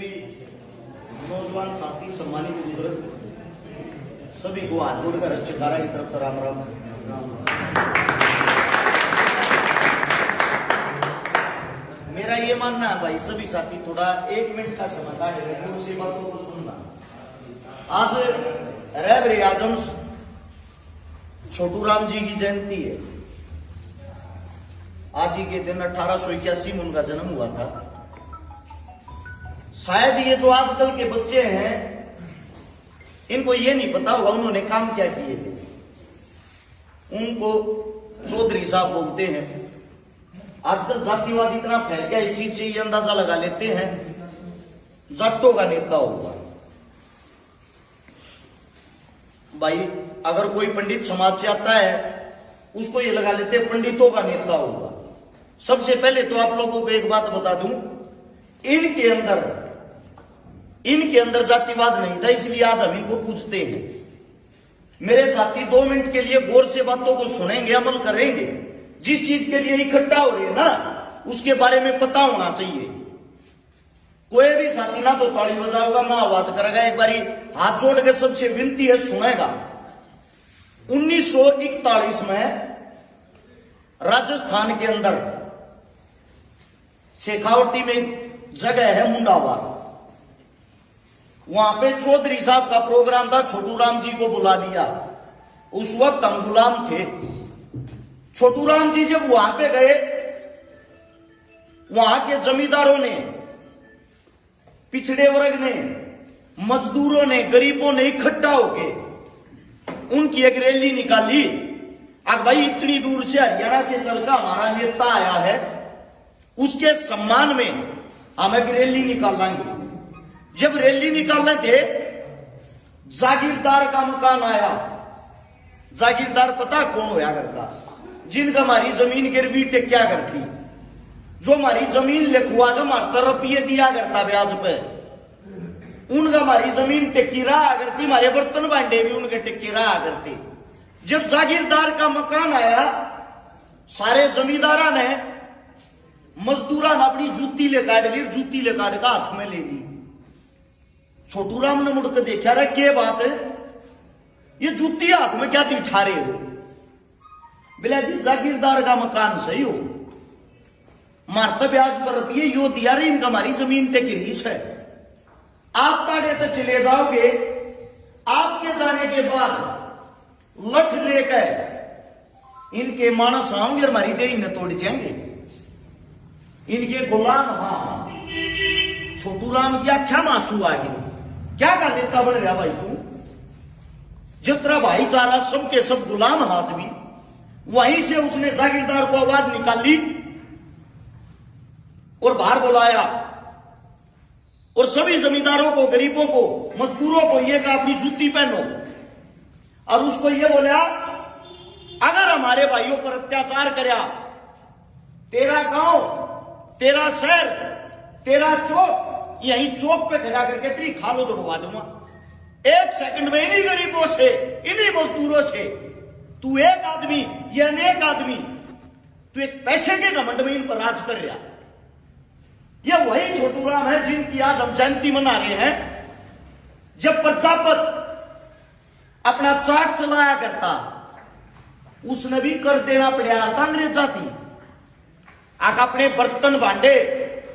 भी नौजवान साथी सम्मानित बुजुर्ग सभी को हाथ जोड़कर रक्षकारा की तरफ राम राम। मेरा ये मानना है भाई, सभी साथी थोड़ा 1 मिनट का समय काटेंगे उसी बातों को सुनना। आज रहबर आजम छोटू राम जी की जयंती है। आज ही के दिन 1881 में उनका जन्म हुआ था। शायद ये जो आजकल के बच्चे हैं इनको ये नहीं पता होगा उन्होंने काम क्या किए थे। उनको चौधरी साहब बोलते हैं। आजकल जातिवाद इतना फैल गया, इस चीज से ये अंदाजा लगा लेते हैं जाटों का नेता होगा। भाई अगर कोई पंडित समाज से आता है उसको ये लगा लेते हैं पंडितों का नेता होगा। सबसे पहले तो आप लोगों को एक बात बता दूं, इनके अंदर जातिवाद नहीं था, इसलिए आज हम इनको पूछते हैं। मेरे साथी 2 मिनट के लिए गौर से बातों को सुनेंगे, अमल करेंगे। जिस चीज के लिए इकट्ठा हो रहे हैं ना उसके बारे में पता होना चाहिए। कोई भी साथी ना तो ताली बजाओगा ना आवाज करेगा, एक बारी हाथ जोड़ के सबसे विनती है सुनेगा। 1941 में राजस्थान के अंदर शेखावटी में जगह है मुंडावा, वहां पे चौधरी साहब का प्रोग्राम था। छोटू राम जी को बुला दिया। उस वक्त हम गुलाम थे। छोटू राम जी जब वहां पे गए, वहां के जमींदारों ने, पिछड़े वर्ग ने, मजदूरों ने, गरीबों ने इकट्ठा होके उनकी एक रैली निकाली। अब भाई इतनी दूर से हरियाणा से चलकर हमारा नेता आया है, उसके सम्मान में हम एक रैली निकालेंगे। जब रैली निकालने थे जागीरदार का मकान आया। जागीरदार पता कौन होया करता? जिनका हमारी जमीन गिरवी टेक्या करती, जो हमारी जमीन लिखवा के हमारे रुपये दिया करता ब्याज पे, उनका हमारी जमीन टेक्की रहा करती। हमारे बर्तन भांडे भी उनके टेक्की रहा करते। जब जागीरदार का मकान आया, सारे जमींदारा ने, मजदूरा ने अपनी जूती ले काट ली, जूती ले काट का हाथ में ले ली। छोटू राम ने मुड़कर देखा, रहा क्या बात है, ये जूती हाथ में क्या दिखा रहे हो? बोला जी जागीरदार का मकान सही हो, मारता ब्याज पर रुपये यो दिया रही, इनका हमारी जमीन पे गिरीश है। आप काटे तो चले जाओगे, आपके जाने के बाद लठ लेकर इनके मानस आएंगे, हमारी देही में तोड़ जाएंगे इनके गुलाम। हाँ, छोटू राम की क्या मासू आ गई, क्या कर देता बन रहा भाई तू? जितना भाईचारा सबके सब गुलाम हाथ भी। वहीं से उसने जागीरदार को आवाज निकाली और बाहर बुलाया और सभी जमींदारों को, गरीबों को, मजदूरों को ये कहा अपनी जूती पहनो। और उसको ये बोला, अगर हमारे भाइयों पर अत्याचार करया, तेरा गांव, तेरा शहर, तेरा चौक, यहीं चौक पे खड़ा करके तेरी खालो दौड़वा दूंगा। 1 सेकंड में इन्हीं गरीबों से, इन्हीं मजदूरों से, तू एक आदमी, ये अनेक आदमी, तू एक पैसे के घमंड में इन पर राज कर रहा। ये वही छोटू राम है जिनकी आज हम जयंती मना रहे हैं। जब प्रजापत अपना चाक चलाया करता, उसने भी कर देना पड़ा था अंग्रेजा थी। आग अपने बर्तन भांडे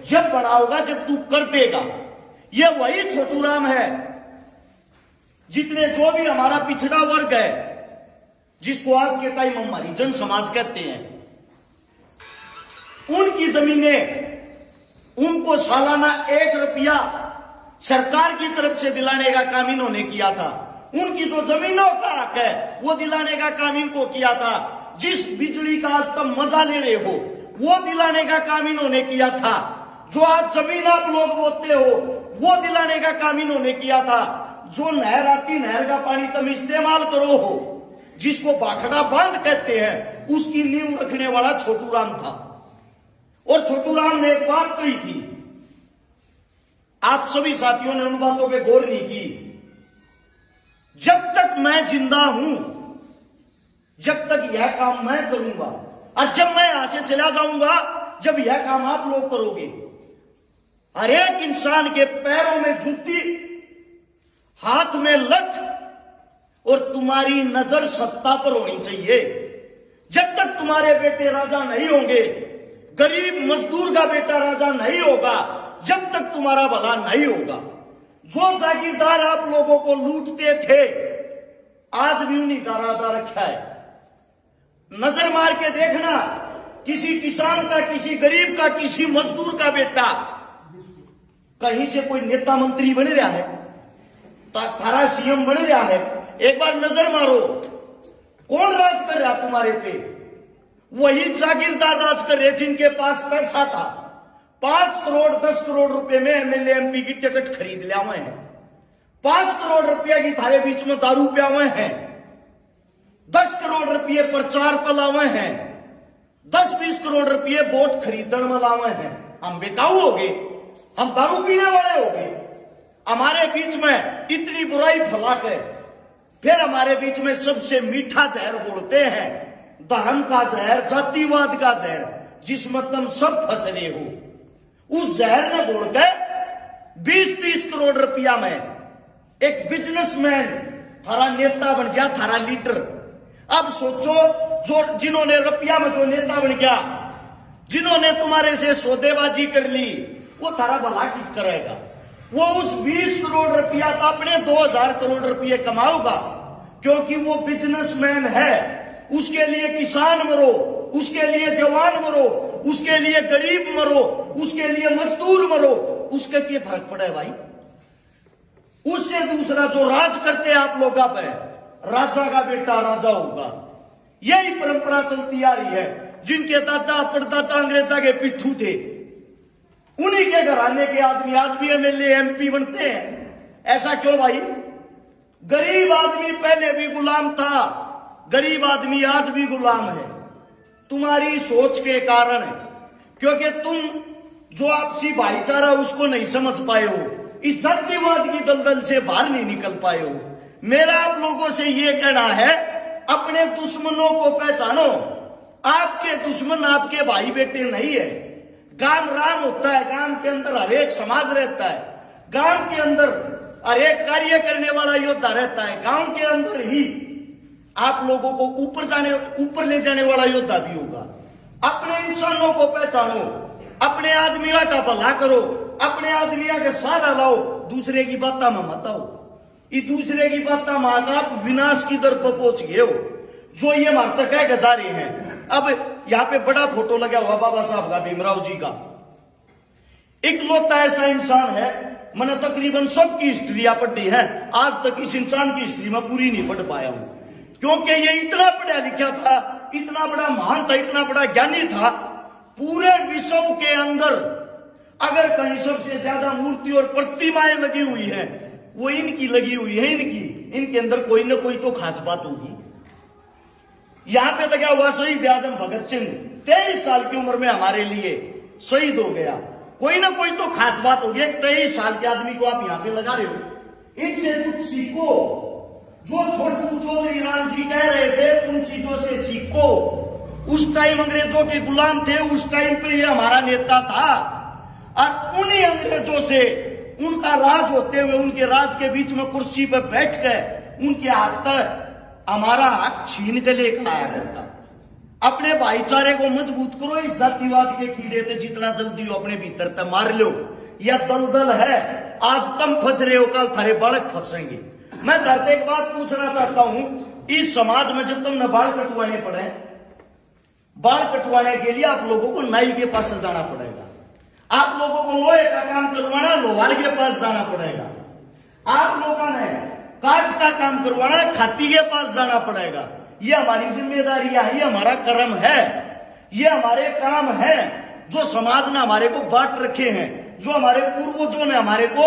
जब बनाओगा, जब तू कर देगा। ये वही छोटू राम है जितने जो भी हमारा पिछड़ा वर्ग है, जिसको आज के टाइम हमारी जन समाज कहते हैं, उनकी जमीनें उनको सालाना 1 रुपया सरकार की तरफ से दिलाने का काम इन्होंने किया था। उनकी जो जमीनों का हक है वो दिलाने का काम इनको किया था। जिस बिजली का आज तक मजा ले रहे हो वो दिलाने का काम इन्होंने किया था। जो आज जमीन आप लोग बोते हो वो दिलाने का काम इन्होंने किया था। जो नहर आती, नहर का पानी तुम इस्तेमाल करो हो, जिसको बाखड़ा बांध कहते हैं, उसकी नींव रखने वाला छोटू राम था। और छोटू राम ने एक बात कही थी, आप सभी साथियों ने उन बातों पे गौर नहीं की। जब तक मैं जिंदा हूं, जब तक यह काम मैं करूंगा, और जब मैं यहां से चला जाऊंगा, जब यह काम आप लोग करोगे। हर एक इंसान के पैरों में जूती, हाथ में लठ, और तुम्हारी नजर सत्ता पर होनी चाहिए। जब तक तुम्हारे बेटे राजा नहीं होंगे, गरीब मजदूर का बेटा राजा नहीं होगा, जब तक तुम्हारा भला नहीं होगा। जो जागीरदार आप लोगों को लूटते थे, आज भी उन्हीं का राजा रखा है। नजर मार के देखना, किसी किसान का, किसी गरीब का, किसी मजदूर का बेटा कहीं से कोई नेता मंत्री बन रहा है, थारा सीएम बन रहा है, एक बार नजर मारो, कौन राज कर रहा तुम्हारे पे? वही जागीरदार राज कर रहे जिनके पास पैसा था। 5 करोड़ 10 करोड़ रुपए में एमएलए एमपी की टिकट खरीद लिया हुए हैं। 5 करोड़ रुपया की थारे बीच में दारू पिया हुए हैं। 10 करोड़ रुपये प्रचार पर लावे हैं। 10-20 करोड़ रुपये वोट खरीदने में लावे हैं। हम बेकाऊ हो गए, हम दारू पीने वाले हो गए। हमारे बीच में इतनी बुराई फैला के फिर हमारे बीच में सबसे मीठा जहर बोलते हैं, धर्म का जहर, जातिवाद का जहर, जिसमें तुम सब फंस रहे हो। उस जहर ने बोल के 20-30 करोड़ रुपया में एक बिजनेसमैन थारा नेता बन गया, थारा लीडर। अब सोचो, जो जिन्होंने रुपया में जो नेता बन गया, जिन्होंने तुम्हारे से सौदेबाजी कर ली, वो थारा भला किस करेगा? वो उस 20 करोड़ रुपया का अपने 2000 करोड़ रुपये कमाओगा, क्योंकि वो बिजनेसमैन है। उसके लिए किसान मरो, उसके लिए जवान मरो, उसके लिए गरीब मरो, उसके लिए मजदूर मरो, उसके क्या फर्क पड़ा है भाई? उससे दूसरा जो राज करते हैं आप लोगों पे, राजा का बेटा राजा होगा। यही परंपरा चलती आ रही है। जिनके दादा परदादा अंग्रेजा के पिट्ठू थे, उन्हीं के घराने के आदमी आज भी एमएलए एमपी बनते हैं। ऐसा क्यों भाई? गरीब आदमी पहले भी गुलाम था, गरीब आदमी आज भी गुलाम है, तुम्हारी सोच के कारण है। क्योंकि तुम जो आपसी भाईचारा उसको नहीं समझ पाए हो, इस जातिवाद की दलदल से बाहर नहीं निकल पाए हो। मेरा आप लोगों से यह कहना है, अपने दुश्मनों को पहचानो। आपके दुश्मन आपके भाई बेटे नहीं है। गांव राम होता है, गांव के अंदर हर एक समाज रहता है, गांव के अंदर हर एक कार्य करने वाला योद्धा रहता है, गांव के अंदर ही आप लोगों को ऊपर ले जाने वाला योद्धा भी होगा। अपने इंसानों को पहचानो, अपने आदमियों का भला करो, अपने आदमियों के सहारा लाओ, दूसरे की बात में मत आओ। ये दूसरे की बात में आप विनाश की दर पर पहुंच गए हो। जो ये मारता कह गजा रहे हैं। अब यहाँ पे बड़ा फोटो लगा हुआ बाबा साहब का, भीमराव जी का। इकलौता ऐसा इंसान है, मैंने तकरीबन सबकी हिस्ट्रिया पढ़ी है, आज तक इस इंसान की हिस्ट्री में पूरी नहीं पढ़ पाया हूं। क्योंकि ये इतना पढ़ा लिखा था, इतना बड़ा महान था, इतना बड़ा ज्ञानी था। पूरे विश्व के अंदर अगर कहीं सबसे ज्यादा मूर्ति और प्रतिमाएं लगी हुई हैं, वो इनकी लगी हुई है। इनके अंदर कोई ना कोई तो खास बात होगी। यहां पे लगा हुआ शहीद आजम भगत सिंह, 23 साल की उम्र में हमारे लिए शहीद हो गया। कोई ना कोई तो खास बात होगी। 23 साल के आदमी को आप यहां पे लगा रहे हो। इनसे कुछ सीखो। जो छोटू चौधरी राम जी कह रहे थे, उन चीजों से सीखो। उस टाइम अंग्रेजों के गुलाम थे, उस टाइम पे ये हमारा नेता था, और उन्हीं अंग्रेजों से उनका राज होते हुए, उनके राज के बीच में कुर्सी पर बैठ कर उनके हाथ तक हमारा हक छीन के लेकर आया करता। अपने भाईचारे को मजबूत करो। इस जातिवाद के कीड़े से जितना जल्दी हो अपने भीतर तक मार लो। यह दलदल है, आज तुम फंस रहे हो, कल थारे बालक फंसेंगे। मैं धरते एक बात पूछना चाहता हूं, इस समाज में जब तुमने बाल कटवाने पड़े, बाल कटवाने के लिए आप लोगों को नाई के पास जाना पड़ेगा। आप लोगों को लोहे का काम करवाना, लोहार के पास जाना पड़ेगा। आप लोगों ने काट का काम करवाना, खाती के पास जाना पड़ेगा। ये हमारी जिम्मेदारी है, ये हमारा कर्म है, ये हमारे काम है जो समाज ने हमारे को बांट रखे हैं, जो हमारे पूर्वजों ने हमारे को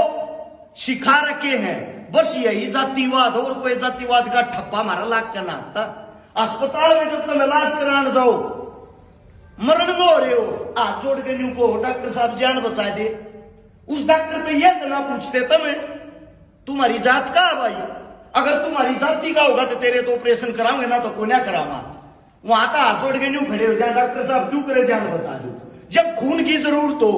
सिखा रखे हैं। बस यही जातिवाद, और कोई जातिवाद का ठप्पा हमारा लाग करना आता। अस्पताल में जब तुम इलाज कराने जाओ, मरण में हो रहे हो, हाथ जोड़ के न्यू को डॉक्टर साहब जान बचा दे। उस डॉक्टर तो यह ना पूछते तुम्हारी जात का है भाई। अगर तुम्हारी जाति का होगा तो तेरे तो ऑपरेशन कराओगे, ना तो कोई ना करामा। वहां का हाथ जोड़ के न्यू खड़े हो जाए, डॉक्टर साहब क्यों करे जान बचा दो। जब खून की जरूरत हो,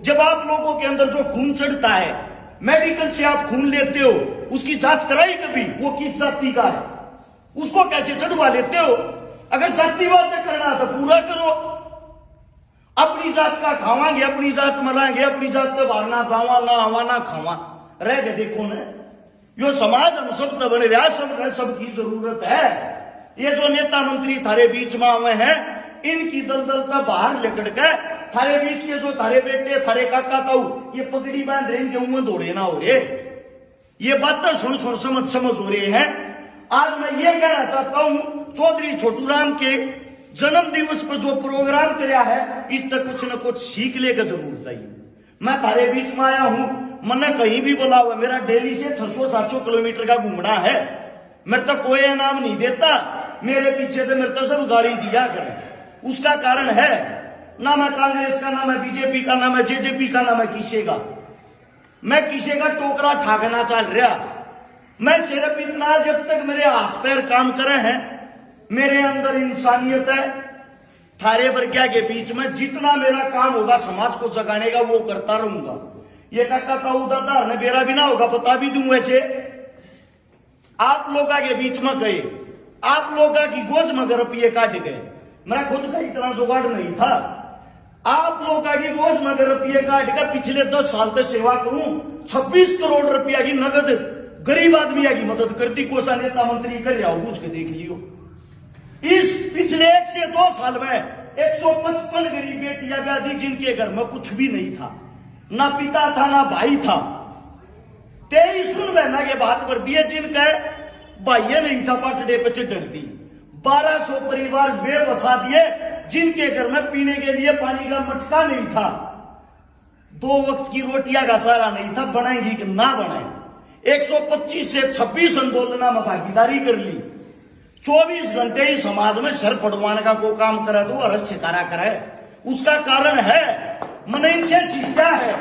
जब आप लोगों के अंदर जो खून चढ़ता है, मेडिकल से आप खून लेते हो, उसकी जांच कराई कभी? वो किस जाति का है, उसको कैसे चढ़वा लेते हो? अगर जातिवाद करना तो पूरा करो। अपनी जात का खावांगे, अपनी जात मरांगे, अपनी जात पे भागना जावा ना आवा ना खावा रह गए। देखो न, यो समाज हम सब तो बने रहा, सबकी जरूरत है। ये जो नेता मंत्री थारे बीच में आवे हैं, इनकी दलदल का बाहर लेकर के थारे बीच के जो थारे बेटे थारे काका ताऊ ये पगड़ी बांध रहे, इनके मुंह दौड़े ना हो रहे। ये बात तो सुन सुन समझ हो रहे हैं। आज मैं ये कहना चाहता हूं, चौधरी छोटू राम के जन्म दिवस पर जो प्रोग्राम किया है, इस तक कुछ न कुछ सीख लेकर जरूर चाहिए। मैं थारे बीच में आया हूं, मैंने कहीं भी बोला हुआ, मेरा डेली से 600-700 किलोमीटर का घूमना है, मेरे तो कोई इनाम नहीं देता, मेरे पीछे तो मेरे तो सब गाड़ी दिया करें। उसका कारण है ना मैं कांग्रेस का, ना मैं बीजेपी का, ना मैं जेजेपी का, ना मैं किसी का, मैं किसी का टोकरा ठाकना चल रहा। मैं सिर्फ इतना, जब तक मेरे हाथ पैर काम करे हैं, मेरे अंदर इंसानियत है, थारे बरकिया के बीच में जितना मेरा काम होगा समाज को जगाने का वो करता रहूंगा। ये काका ताऊ दादा ने मेरा भी ना होगा, बता भी दूं। वैसे आप लोगों के बीच में गए, आप लोगों की गोद में रुपये काट गए, मेरा खुद का इतना जुगाड़ नहीं था। आप लोगों की गोद में रुपये काट कर पिछले 10 साल तक सेवा करूं, 26 करोड़ रुपया की नगद गरीब आदमी की मदद करती, कोसा नेता मंत्री कर रहा हो, पूछ के देख लियो। इस पिछले 1 से 2 साल में 155 गरीब बेटियां ब्याह दी, जिनके घर में कुछ भी नहीं था, ना पिता था ना भाई था। 23 बहना के बात कर दिए, जिनका भाइया नहीं था, पटड़े पे चढ़ दी। 1200 परिवार वे बसा दिए, जिनके घर में पीने के लिए पानी का मटका नहीं था, 2 वक्त की रोटियां का सहारा नहीं था। बनाएंगी कि ना बनाए? 125 से 26 आंदोलन में भागीदारी कर ली। 24 घंटे ही समाज में सर पड़वाने का कोई काम करे तो अरस छिकारा करे। उसका कारण है मैंने इनसे सीखा है,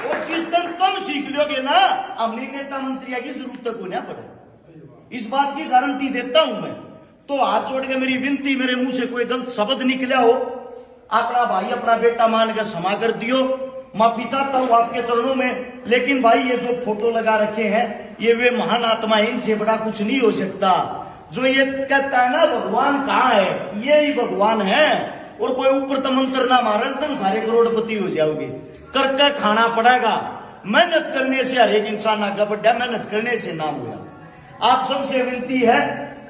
और जिस दिन तुम सीख लोगे ना, हमने नेता मंत्री की जरूरत को ना पड़े, इस बात की गारंटी देता हूं मैं। तो हाथ जोड़ के मेरी विनती, मेरे मुंह से कोई गलत शब्द निकला हो, अपना भाई अपना बेटा मान के क्षमा कर दियो, माफी चाहता हूं आपके चरणों में। लेकिन भाई ये जो फोटो लगा रखे हैं, ये वे महान आत्मा है, इनसे बड़ा कुछ नहीं हो सकता। जो ये कहता है ना भगवान कहाँ है, ये ही भगवान है। और कोई ऊपर तो मंत्र ना मारे तुम सारे करोड़पति हो जाओगे, करके खाना पड़ेगा। मेहनत करने से हर एक इंसान आगे बढ़ा, मेहनत करने से नाम हुआ। आप सबसे विनती है,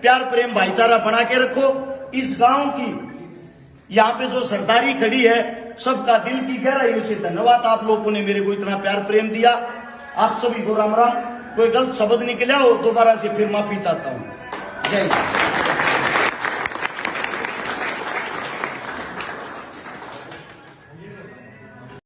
प्यार प्रेम भाईचारा बना के रखो। इस गांव की यहाँ पे जो सरदारी खड़ी है, सबका दिल की गहराइयों से धन्यवाद। आप लोगों ने मेरे को इतना प्यार प्रेम दिया, आप सभी को राम राम। कोई गलत शब्द निकला हो दोबारा से फिर माफी चाहता हूं। जय हिंद।